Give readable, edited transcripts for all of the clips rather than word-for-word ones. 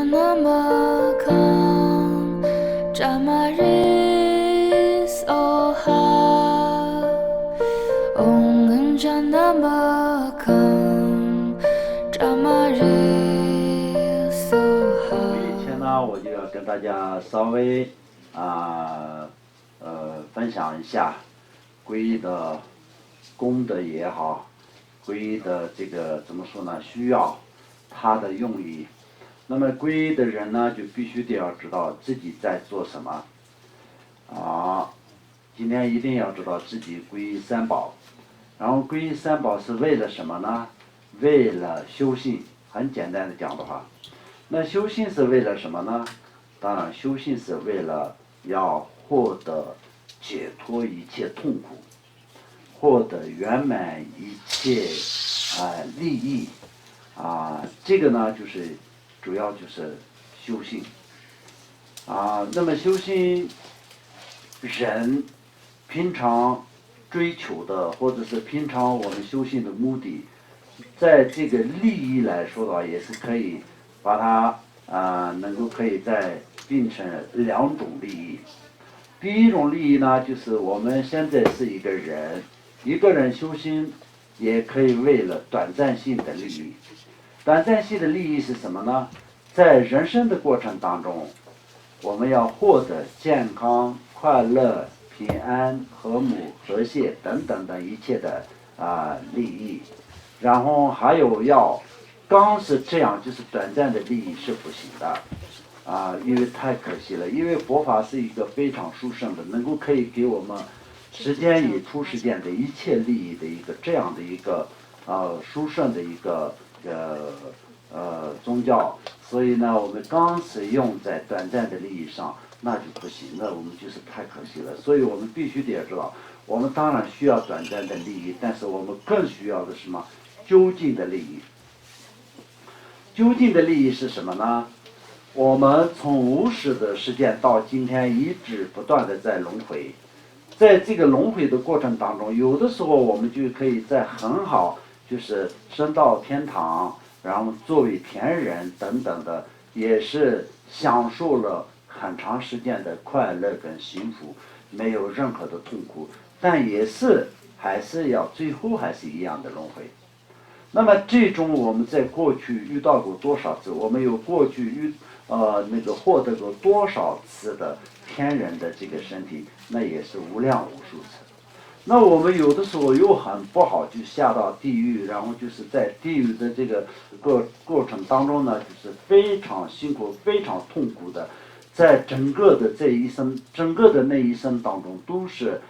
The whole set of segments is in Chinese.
Janamakan Jamaris Oha Om Janamakan Jamaris Oha。以前呢，我就要跟大家稍微分享一下皈依的功德也好，皈依的这个怎么说呢？需要它的用意。那么皈依的人呢，就必须得要知道自己在做什么啊。今天一定要知道自己皈依三宝，然后皈依三宝是为了什么呢？为了修行。很简单的讲的话，那修行是为了什么呢？当然，修行是为了要获得解脱一切痛苦，获得圆满一切利益这个呢就是主要就是修行那么修行人平常追求的，或者是平常我们修行的目的，在这个利益来说的话，也是可以把它能够可以再并成两种利益。第一种利益呢，就是我们现在是一个人修行，也可以为了短暂性的利益。短暂性的利益是什么呢？在人生的过程当中，我们要获得健康、快乐、平安、和睦、和谐等等的一切的利益。然后还有刚是这样，就是短暂的利益是不行的因为太可惜了。因为佛法是一个非常殊胜的，能够可以给我们时间与出世间的一切利益的一个这样的一个殊胜的一个宗教。所以呢，我们刚是用在短暂的利益上，那就不行，那我们就是太可惜了。所以我们必须得知道，我们当然需要短暂的利益，但是我们更需要的是什么？究竟的利益。究竟的利益是什么呢？我们从无始的时间到今天，一直不断的在轮回。在这个轮回的过程当中，有的时候我们就可以在很好，就是升到天堂，然后作为天人等等的，也是享受了很长时间的快乐跟幸福，没有任何的痛苦，但也是还是要最后还是一样的轮回。那么这种我们在过去遇到过多少次？我们有过去获得过多少次的天人的这个身体？那也是无量无数次。那我们有的时候又很不好，就下到地狱，然后就是在地狱的这个过程当中呢，就是非常辛苦、非常痛苦的，在整个的这一生、整个的那一生当中，都是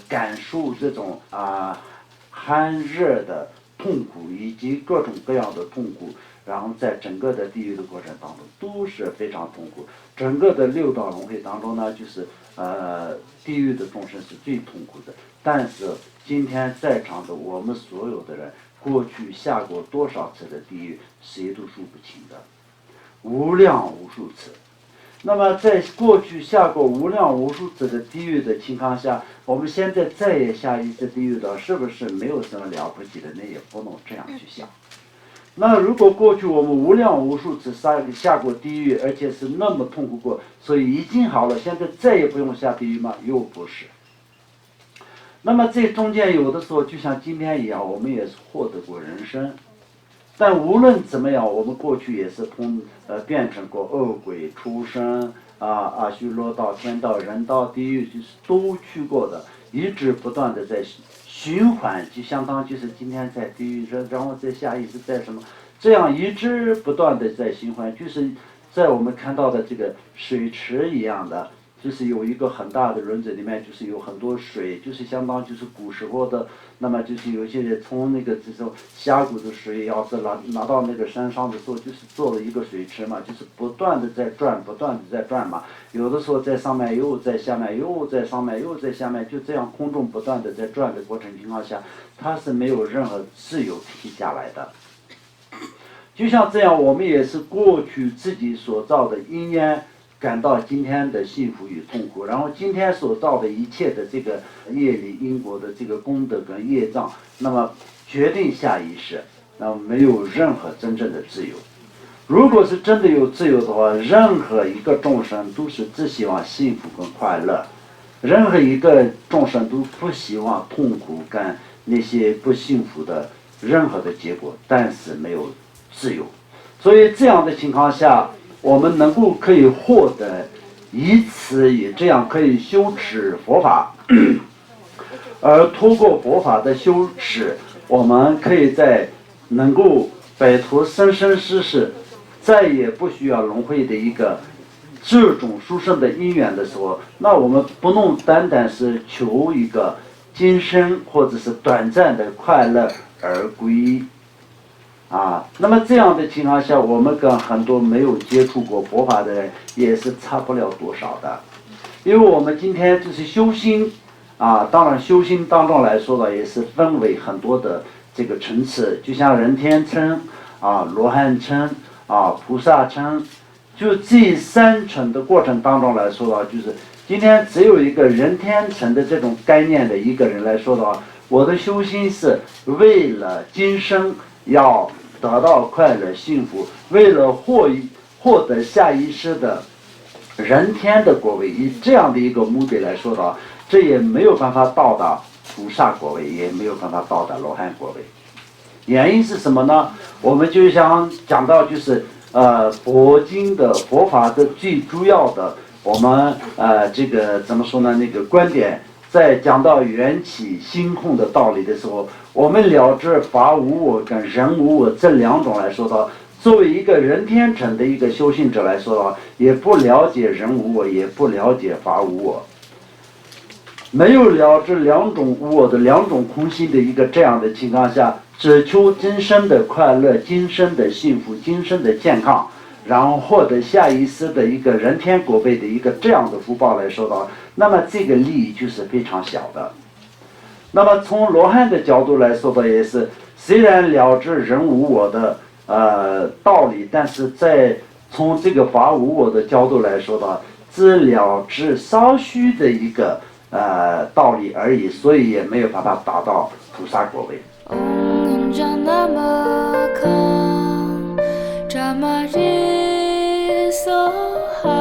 感受这种寒热的痛苦以及各种各样的痛苦，然后在整个的地狱的过程当中都是非常痛苦。整个的六道轮回当中呢，就是地狱的众生是最痛苦的。但是今天在场的我们所有的人，过去下过多少次的地狱，谁都数不清的，无量无数次。那么在过去下过无量无数次的地狱的情况下，我们现在再也下一次地狱的，是不是没有什么了不起的？那也不能这样去想。那如果过去我们无量无数次下过地狱，而且是那么痛苦过，所以已经好了，现在再也不用下地狱吗？又不是。那么这中间有的时候就像今天一样，我们也是获得过人生，但无论怎么样，我们过去也是变成过恶鬼、畜生阿修罗道、天道、人道、地狱，就是都去过的，一直不断的在循环，就相当就是今天在地狱，然后在下一次在什么，这样一直不断的在循环，就是在我们看到的这个水池一样的。就是有一个很大的轮子，里面就是有很多水，就是相当就是古时候的，那么就是有些人从那个这种峡谷的水，要是拿到那个山上的时候，就是做了一个水池嘛，就是不断的在转，不断的在转嘛。有的时候在上面，又在下面，又在上面，又在下面，就这样空中不断的在转的过程情况下，它是没有任何自由停下来的。就像这样，我们也是过去自己所造的因缘。感到今天的幸福与痛苦，然后今天所造的一切的这个业力因果的这个功德跟业障，那么决定下一世，那么没有任何真正的自由。如果是真的有自由的话，任何一个众生都是只希望幸福跟快乐，任何一个众生都不希望痛苦跟那些不幸福的任何的结果，但是没有自由。所以这样的情况下，我们能够可以获得以此也这样可以修持佛法，而通过佛法的修持，我们可以在能够摆脱生生世世再也不需要轮回的一个这种殊胜的因缘的时候，那我们不能单单是求一个今生或者是短暂的快乐而归那么这样的情况下，我们跟很多没有接触过佛法的人也是差不了多少的，因为我们今天就是修心当然修心当中来说的也是分为很多的这个层次，就像人天乘罗汉乘菩萨乘，就这三层的过程当中来说的话，就是今天只有一个人天乘的这种概念的一个人来说的话，我的修心是为了今生要得到快乐幸福，为了获得下一世的人天的果位，以这样的一个目的来说的话，这也没有办法到达菩萨果位，也没有办法到达罗汉果位。原因是什么呢？我们就想讲到就是佛经的佛法的最主要的我们这个怎么说呢？那个观点，在讲到缘起心空的道理的时候，我们了知法无我跟人无我这两种来说的，作为一个人天乘的一个修行者来说的话，也不了解人无我，也不了解法无我，没有了知两种无我的两种空性的一个这样的情况下，只求今生的快乐，今生的幸福，今生的健康，然后获得下一世的一个人天果位的一个这样的福报来说的，那么这个利益就是非常小的。那么从罗汉的角度来说的也是，虽然了知人无我的道理，但是在从这个法无我的角度来说的，只了知稍许的一个道理而已，所以也没有办法达到菩萨果位。Om Janama Kam Jamari Soha